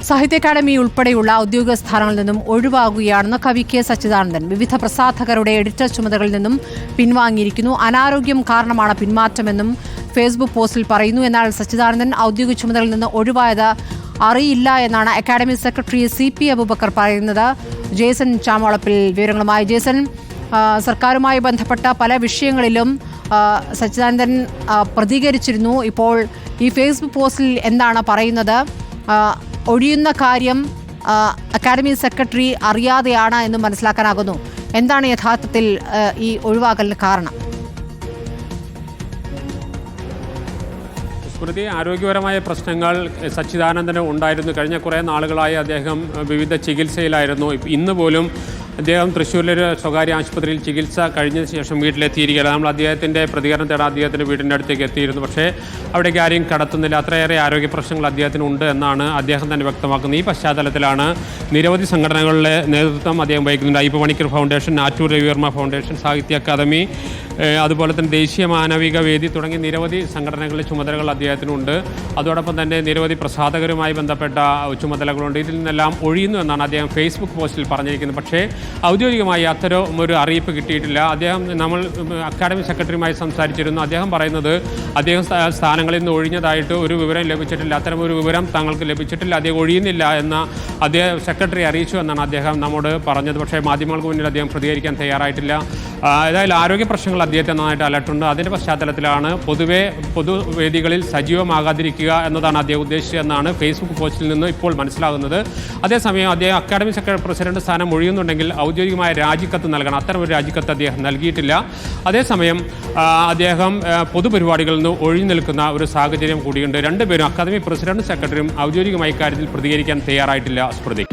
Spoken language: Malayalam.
സാഹിത്യ അക്കാദമി ഉൾപ്പെടെയുള്ള ഔദ്യോഗിക സ്ഥാനങ്ങളിൽ നിന്നും ഒഴിവാകുകയാണെന്ന് കവി കെ സച്ചിദാനന്ദൻ. വിവിധ പ്രസാധകരുടെ എഡിറ്റർ ചുമതലകളിൽ നിന്നും പിൻവാങ്ങിയിരിക്കുന്നു. അനാരോഗ്യം കാരണമാണ് പിന്മാറ്റമെന്നും ഫേസ്ബുക്ക് പോസ്റ്റിൽ പറയുന്നു. എന്നാൽ സച്ചിദാനന്ദൻ ഔദ്യോഗിക ചുമതലയിൽ നിന്ന് ഒഴിവായത് അറിയില്ല എന്നാണ് അക്കാദമി സെക്രട്ടറി CP അബൂബക്കർ പറയുന്നത്. ജേസൺ ചാമോളപ്പിൽ വിവരങ്ങളുമായി. ജേസൺ, സർക്കാരുമായി ബന്ധപ്പെട്ട പല വിഷയങ്ങളിലും സച്ചിദാനന്ദൻ പ്രതികരിച്ചിരുന്നു. ഇപ്പോൾ ഈ ഫേസ്ബുക്ക് പോസ്റ്റിൽ എന്താണ് പറയുന്നത്? ഒഴിയുന്ന കാര്യം അക്കാദമി സെക്രട്ടറി അറിയാതെയാണ് എന്ന് മനസ്സിലാക്കാനാകുന്നു. എന്താണ് യഥാർത്ഥത്തിൽ ഈ ഒഴിവാക്കലിന് കാരണം? സ്മൃതി, ആരോഗ്യപരമായ പ്രശ്നങ്ങൾ സച്ചിദാനന്ദന് ഉണ്ടായിരുന്നു. കഴിഞ്ഞ കുറേ നാളുകളായി അദ്ദേഹം വിവിധ ചികിത്സയിലായിരുന്നു. ഇന്ന് പോലും അദ്ദേഹം തൃശ്ശൂരിലൊരു സ്വകാര്യ ആശുപത്രിയിൽ ചികിത്സ കഴിഞ്ഞതിന് ശേഷം വീട്ടിലെത്തിയിരിക്കുകയാണ്. നമ്മൾ അദ്ദേഹത്തിൻ്റെ പ്രതികരണം തേടാൻ അദ്ദേഹത്തിൻ്റെ വീടിൻ്റെ അടുത്തേക്ക് എത്തിയിരുന്നു. പക്ഷേ അവിടേക്ക് ആരെയും കടത്തുന്നില്ല. അത്രയേറെ ആരോഗ്യ പ്രശ്നങ്ങൾ അദ്ദേഹത്തിന് ഉണ്ട് എന്നാണ് അദ്ദേഹം തന്നെ വ്യക്തമാക്കുന്നത്. ഈ പശ്ചാത്തലത്തിലാണ് നിരവധി സംഘടനകളുടെ നേതൃത്വം അദ്ദേഹം വഹിക്കുന്നുണ്ട്. അയ്യപ്പ പണിക്കർ ഫൗണ്ടേഷൻ, ആറ്റൂർ രവിവർമ്മ ഫൗണ്ടേഷൻ, സാഹിത്യ അക്കാദമി, അതുപോലെ തന്നെ ദേശീയ മാനവിക വേദി തുടങ്ങി നിരവധി സംഘടനകളുടെ ചുമതലകൾ അദ്ദേഹത്തിനുണ്ട്. അതോടൊപ്പം തന്നെ നിരവധി പ്രസാധകരുമായി ബന്ധപ്പെട്ട ചുമതലകളുണ്ട്. ഇതിൽ നിന്നെല്ലാം ഒഴിയുന്നു എന്നാണ് അദ്ദേഹം ഫേസ്ബുക്ക് പോസ്റ്റിൽ പറഞ്ഞിരിക്കുന്നത്. പക്ഷേ ഔദ്യോഗികമായി അത്തരം ഒരു അറിയിപ്പ് കിട്ടിയിട്ടില്ല. നമ്മൾ അക്കാദമി സെക്രട്ടറിയുമായി സംസാരിച്ചിരുന്നു. അദ്ദേഹം പറയുന്നത് അദ്ദേഹം സ്ഥാനങ്ങളിൽ നിന്ന് ഒഴിഞ്ഞതായിട്ട് ഒരു വിവരം ലഭിച്ചിട്ടില്ല. അത്തരം ഒരു വിവരം തങ്ങൾക്ക് ലഭിച്ചിട്ടില്ല. അദ്ദേഹം ഒഴിയുന്നില്ല എന്ന് അദ്ദേഹം സെക്രട്ടറി അറിയിച്ചു എന്നാണ് അദ്ദേഹം നമ്മോട് പറഞ്ഞത്. പക്ഷേ മാധ്യമങ്ങൾക്ക് മുന്നിൽ അദ്ദേഹം പ്രതികരിക്കാൻ തയ്യാറായിട്ടില്ല. ഏതായാലും ആരോഗ്യ പ്രശ്നങ്ങൾ അദ്ദേഹത്തെ നന്നായിട്ട് അലട്ടുണ്ട്. അതിൻ്റെ പശ്ചാത്തലത്തിലാണ് പൊതുവേദികളിൽ സജീവമാകാതിരിക്കുക എന്നതാണ് അദ്ദേഹം ഉദ്ദേശിച്ചതെന്നാണ് ഫേസ്ബുക്ക് പോസ്റ്റിൽ നിന്ന് ഇപ്പോൾ മനസ്സിലാകുന്നത്. അതേസമയം അദ്ദേഹം അക്കാദമി പ്രസിഡന്റ് സ്ഥാനം ഒഴിയുന്നുണ്ടെങ്കിൽ ഔദ്യോഗികമായ രാജിക്കത്ത് നൽകണം. അത്തരം ഒരു രാജിക്കത്ത് അദ്ദേഹം നൽകിയിട്ടില്ല. അതേസമയം അദ്ദേഹം പൊതുപരിപാടികളിൽ നിന്ന് ഒഴിഞ്ഞു നിൽക്കുന്ന ഒരു സാഹചര്യം കൂടിയുണ്ട്. രണ്ടുപേരും, അക്കാദമി പ്രസിഡന്റും സെക്രട്ടറിയും ഔദ്യോഗികമായി കാര്യത്തിൽ പ്രതികരിക്കാൻ തയ്യാറായിട്ടില്ല. സ്മൃതി.